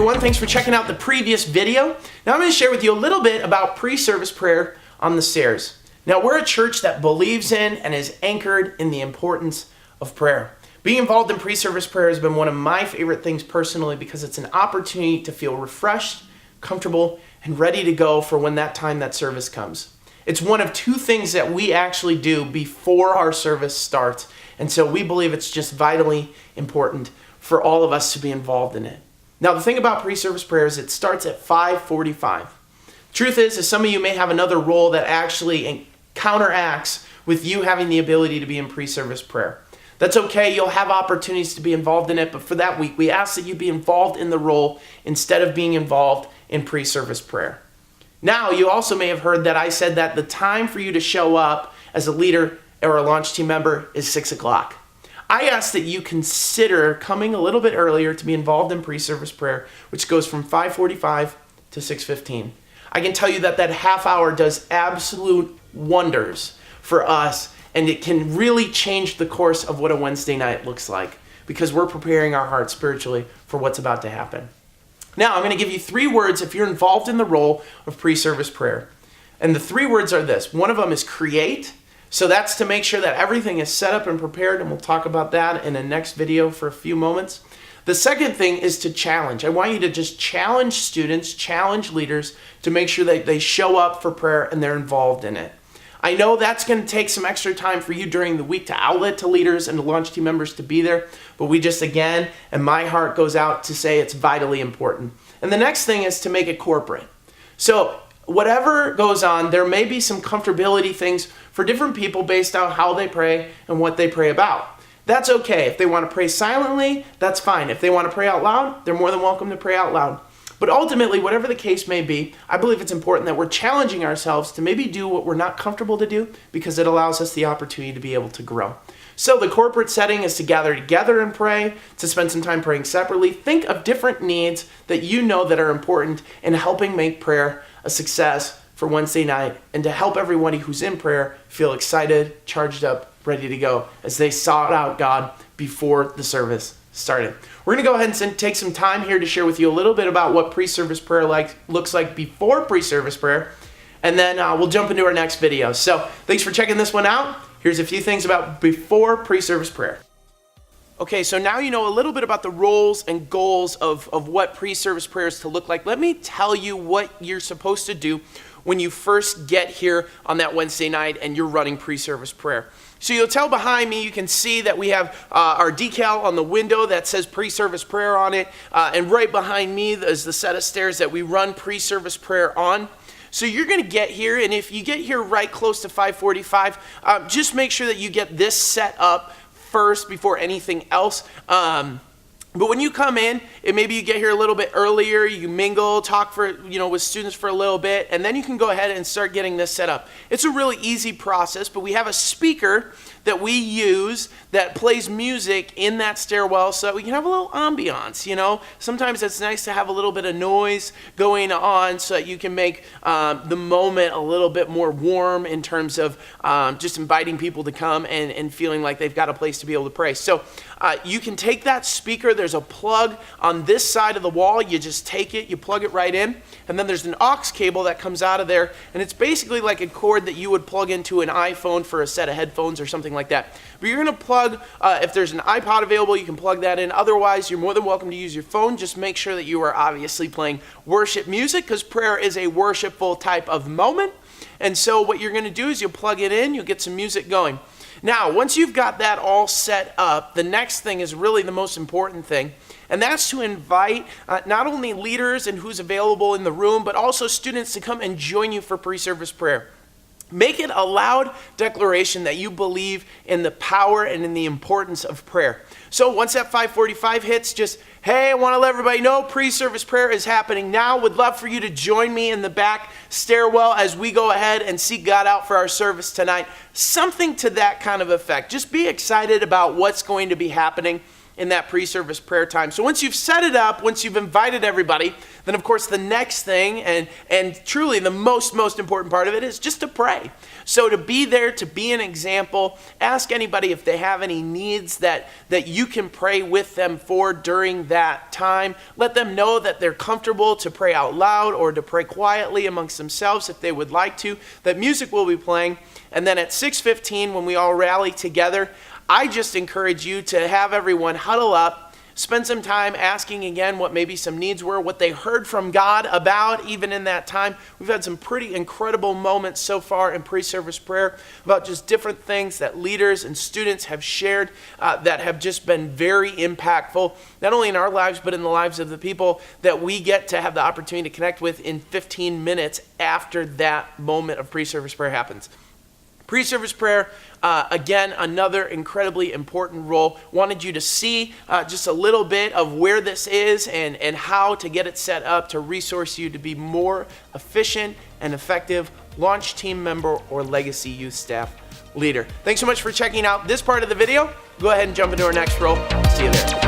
everyone, thanks for checking out the previous video. Now I'm going to share with you a little bit about pre-service prayer on the stairs. Now we're a church that believes in and is anchored in the importance of prayer. Being involved in pre-service prayer has been one of my favorite things personally because it's an opportunity to feel refreshed, comfortable, and ready to go for when that time that service comes. It's one of two things that we actually do before our service starts, and so we believe it's just vitally important for all of us to be involved in it. Now the thing about pre-service prayer is it starts at 5:45. Truth is some of you may have another role that actually counteracts with you having the ability to be in pre-service prayer. That's okay, you'll have opportunities to be involved in it, but for that week, we ask that you be involved in the role instead of being involved in pre-service prayer. Now, you also may have heard that I said that the time for you to show up as a leader or a launch team member is 6 o'clock. I ask that you consider coming a little bit earlier to be involved in pre-service prayer, which goes from 5:45 to 6:15. I can tell you that half hour does absolute wonders for us, and it can really change the course of what a Wednesday night looks like because we're preparing our hearts spiritually for what's about to happen. Now, I'm going to give you 3 words if you're involved in the role of pre-service prayer. And the 3 words are this. One of them is create. So that's to make sure that everything is set up and prepared, and we'll talk about that in the next video for a few moments. The second thing is to challenge. I want you to just challenge students, challenge leaders to make sure that they show up for prayer and they're involved in it. I know that's going to take some extra time for you during the week to outlet to leaders and to launch team members to be there, but we just again, and my heart goes out to say it's vitally important. And the next thing is to make it corporate. So whatever goes on, there may be some comfortability things for different people based on how they pray and what they pray about. That's okay. If they want to pray silently, that's fine. If they want to pray out loud, they're more than welcome to pray out loud. But ultimately, whatever the case may be, I believe it's important that we're challenging ourselves to maybe do what we're not comfortable to do because it allows us the opportunity to be able to grow. So the corporate setting is to gather together and pray, to spend some time praying separately. Think of different needs that you know that are important in helping make prayer a success for Wednesday night and to help everybody who's in prayer feel excited, charged up, ready to go as they sought out God before the service started. We're going to go ahead and take some time here to share with you a little bit about what pre-service prayer looks like before pre-service prayer, and then we'll jump into our next video. So thanks for checking this one out. Here's a few things about before pre-service prayer. Okay, so now you know a little bit about the roles and goals of what pre-service prayer is to look like. Let me tell you what you're supposed to do when you first get here on that Wednesday night and you're running pre-service prayer. So you'll tell behind me, you can see that we have our decal on the window that says pre-service prayer on it. And right behind me is the set of stairs that we run pre-service prayer on. So you're going to get here, and if you get here right close to 5:45, just make sure that you get this set up first before anything else. But when you come in, maybe you get here a little bit earlier, you mingle, talk with students for a little bit, and then you can go ahead and start getting this set up. It's a really easy process, but we have a speaker that we use that plays music in that stairwell so that we can have a little ambiance, Sometimes it's nice to have a little bit of noise going on so that you can make the moment a little bit more warm in terms of just inviting people to come and feeling like they've got a place to be able to pray. So you can take that speaker. There's a plug on this side of the wall. You just take it, you plug it right in, and then there's an aux cable that comes out of there, and it's basically like a cord that you would plug into an iPhone for a set of headphones or something like that. But you're going to plug, if there's an iPod available, you can plug that in. Otherwise, you're more than welcome to use your phone. Just make sure that you are obviously playing worship music because prayer is a worshipful type of moment. And so what you're going to do is you'll plug it in, you'll get some music going. Now, once you've got that all set up, the next thing is really the most important thing, and that's to invite not only leaders and who's available in the room, but also students to come and join you for pre-service prayer. Make it a loud declaration that you believe in the power and in the importance of prayer. So once that 5:45 hits, just, hey, I want to let everybody know pre-service prayer is happening now. Would love for you to join me in the back stairwell as we go ahead and seek God out for our service tonight. Something to that kind of effect. Just be excited about what's going to be happening in that pre-service prayer time. So once you've set it up, once you've invited everybody, then of course the next thing and truly the most important part of it is just to pray. So to be there, to be an example, ask anybody if they have any needs that you can pray with them for during that time. Let them know that they're comfortable to pray out loud or to pray quietly amongst themselves if they would like to. That music will be playing. And then at 6:15, when we all rally together, I just encourage you to have everyone huddle up, spend some time asking again what maybe some needs were, what they heard from God about even in that time. We've had some pretty incredible moments so far in pre-service prayer about just different things that leaders and students have shared that have just been very impactful, not only in our lives, but in the lives of the people that we get to have the opportunity to connect with in 15 minutes after that moment of pre-service prayer happens. Pre-service prayer, again, another incredibly important role. Wanted you to see just a little bit of where this is and how to get it set up to resource you to be more efficient and effective launch team member or legacy youth staff leader. Thanks so much for checking out this part of the video. Go ahead and jump into our next role. See you there.